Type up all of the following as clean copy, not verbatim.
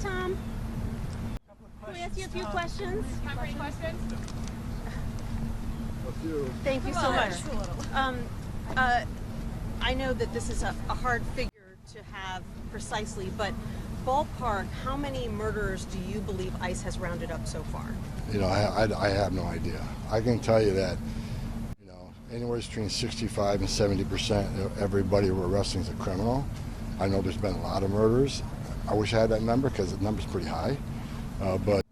Tom. Can we ask you a few questions? Time for any questions? Thank you so much. I know that this is a hard figure to have precisely, but ballpark, how many murderers do you believe ICE has rounded up so far? You know, I have no idea. I can tell you that, you know, anywhere between 65 and 70% of everybody we're arresting is a criminal. I know there's been a lot of murders. I wish I had that number because the number's pretty high. But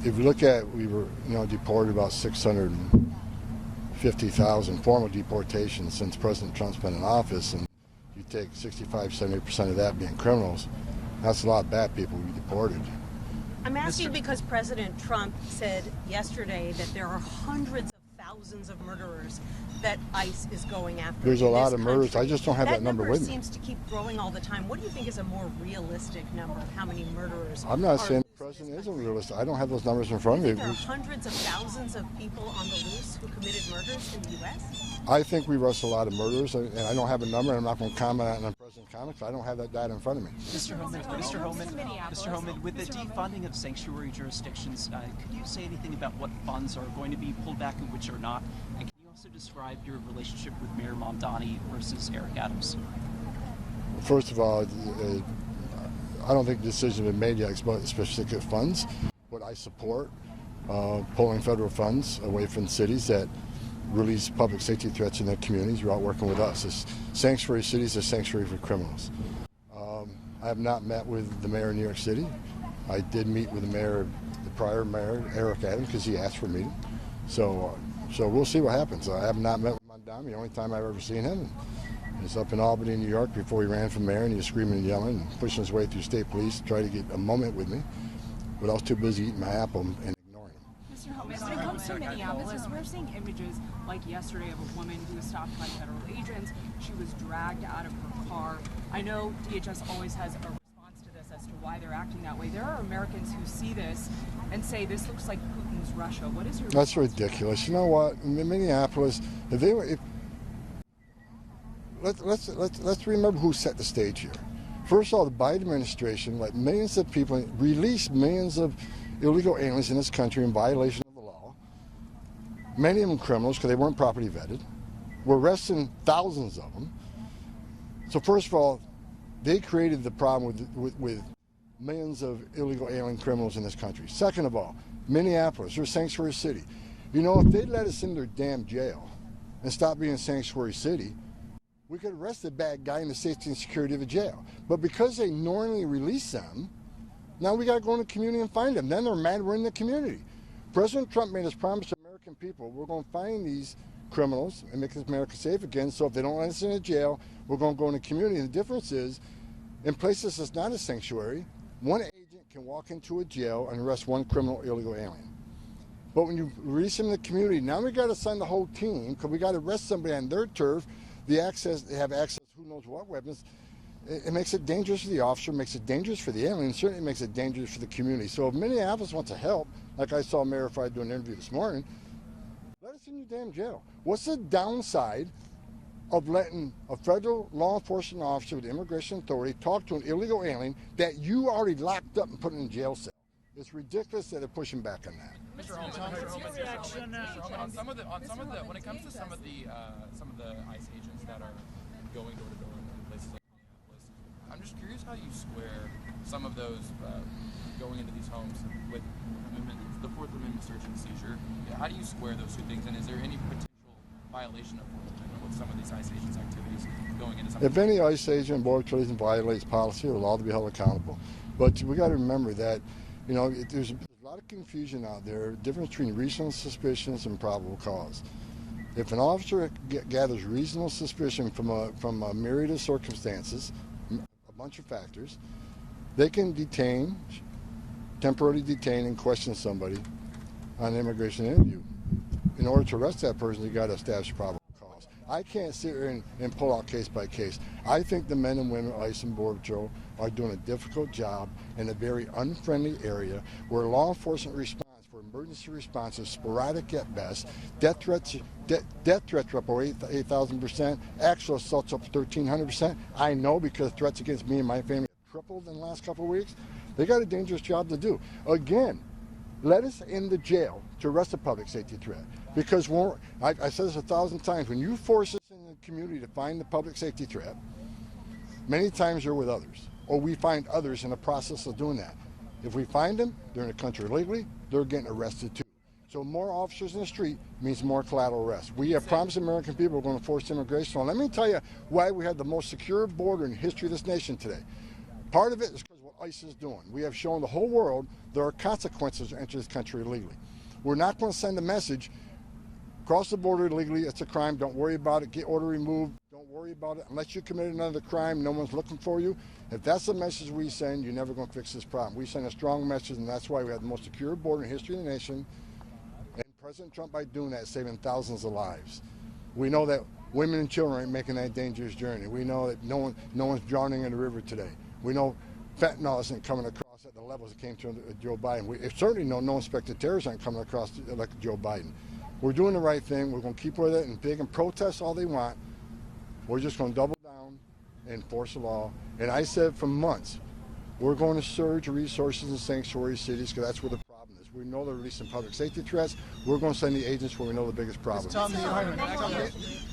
if you look at, we were, you know, deported about 650,000 formal deportations since President Trump's been in office, and you take 65, 70% of that being criminals, that's a lot of bad people we deported. I'm asking because President Trump said yesterday that there are hundreds of thousands of murderers that ICE is going after. There's a lot of murders. I just don't have that number with me. That number seems to keep growing all the time. What do you think is a more realistic number of how many murderers? I'm not saying the president isn't realistic. I don't have those numbers in front of me. There are hundreds of thousands of people on the loose who committed murders in the U.S.? I think we arrest a lot of murderers, and I don't have a number, and I'm not going to comment on President Comics. I don't have that data in front of me. Mr. Homan, with the defunding of sanctuary jurisdictions, could you say anything about what funds are going to be pulled back and which are not? And can you also describe your relationship with Mayor Mamdani versus Eric Adams? First of all, I don't think the decision has been made yet about specific funds, but I support pulling federal funds away from cities that release public safety threats in their communities. You're out working with us. This sanctuary cities are sanctuary for criminals. I have not met with the mayor of New York City. I did meet with the prior mayor, Eric Adams, because he asked for a meeting. So we'll see what happens. I have not met with Mamdani. The only time I've ever seen him is up in Albany, New York, before he ran for mayor, and he was screaming and yelling and pushing his way through state police to try to get a moment with me. But I was too busy eating my apple and ignoring him. Mr. Homan, when it comes to Minneapolis, we're seeing images like yesterday of a woman who was stopped by federal agents. She was dragged out of her car. I know DHS always has a response to this as to why they're acting that way. There are Americans who see this and say this looks like Putin's Russia. What is your That's ridiculous. You know what? In Minneapolis, let's remember who set the stage here. First of all, the Biden administration let millions of people release millions of illegal aliens in this country in violation of the law. Many of them criminals because they weren't properly vetted. We're arresting thousands of them. So first of all, they created the problem with millions of illegal alien criminals in this country. Second of all, Minneapolis, they're a sanctuary city. You know, if they'd let us in their damn jail and stop being a sanctuary city, we could arrest the bad guy in the safety and security of the jail. But because they normally release them, now we got to go in the community and find them. Then they're mad we're in the community. President Trump made us promise to American people, we're going to find these criminals and make America safe again. So if they don't let us in the jail, we're going to go in the community. And the difference is, in places that's not a sanctuary, one agent can walk into a jail and arrest one criminal illegal alien. But when you release them in the community, now we got to send the whole team because we got to arrest somebody on their turf. They have access, who knows what weapons. It makes it dangerous for the officer, makes it dangerous for the alien, and certainly makes it dangerous for the community. So if Minneapolis wants to help, like I saw Mayor Frey doing an interview this morning, let us in your damn jail. What's the downside of letting a federal law enforcement officer with immigration authority talk to an illegal alien that you already locked up and put in a jail cell? It's ridiculous that they're pushing back on that. Mr. Homan, when it comes to some of the ICE agents that are going door to door in places like Minneapolis, I'm just curious how you square some of those going into these homes with the Fourth Amendment search and seizure. How do you square those two things, and is there any potential violation of Fourth Amendment with some of these ICE agents' activities going into some? If any ICE agent, Border Patrol violates policy, they're allowed to be held accountable. But we got to remember that, you know, there's a lot of confusion out there, difference between reasonable suspicions and probable cause. If an officer gathers reasonable suspicion from a myriad of circumstances, a bunch of factors, they can temporarily detain and question somebody on an immigration interview. In order to arrest that person, you got to establish probable cause. I can't sit here and pull out case by case. I think the men and women of ICE and Border Patrol are doing a difficult job in a very unfriendly area where law enforcement response for emergency response is sporadic at best. Death threats are up over 8,000%. Actual assaults up 1,300%. I know because threats against me and my family have tripled. killed in the last couple of weeks. They got a dangerous job to do. Again, let us in the jail to arrest a public safety threat. Because I said this 1,000 times, when you force us in the community to find the public safety threat, many times they're with others, or we find others in the process of doing that. If we find them, they're in the country illegally, they're getting arrested too. So more officers in the street means more collateral arrests. We have promised American people we're going to force immigration on. Let me tell you why we have the most secure border in the history of this nation today. Part of it is because of what ICE is doing. We have shown the whole world there are consequences to enter this country illegally. We're not going to send a message, cross the border illegally, it's a crime, don't worry about it, get order removed, don't worry about it. Unless you commit another crime, no one's looking for you. If that's the message we send, you're never going to fix this problem. We send a strong message, and that's why we have the most secure border in the history of the nation. And President Trump, by doing that, is saving thousands of lives. We know that women and children aren't making that dangerous journey. We know that no one's drowning in the river today. We know fentanyl isn't coming across at the levels it came to Joe Biden. We certainly know no inspected terrorists aren't coming across like Joe Biden. We're doing the right thing. We're going to keep with it, and they can protest all they want. We're just going to double down and enforce the law. And I said for months, we're going to surge resources in sanctuary cities because that's where the problem is. We know they're releasing public safety threats. We're going to send the agents where we know the biggest problem is.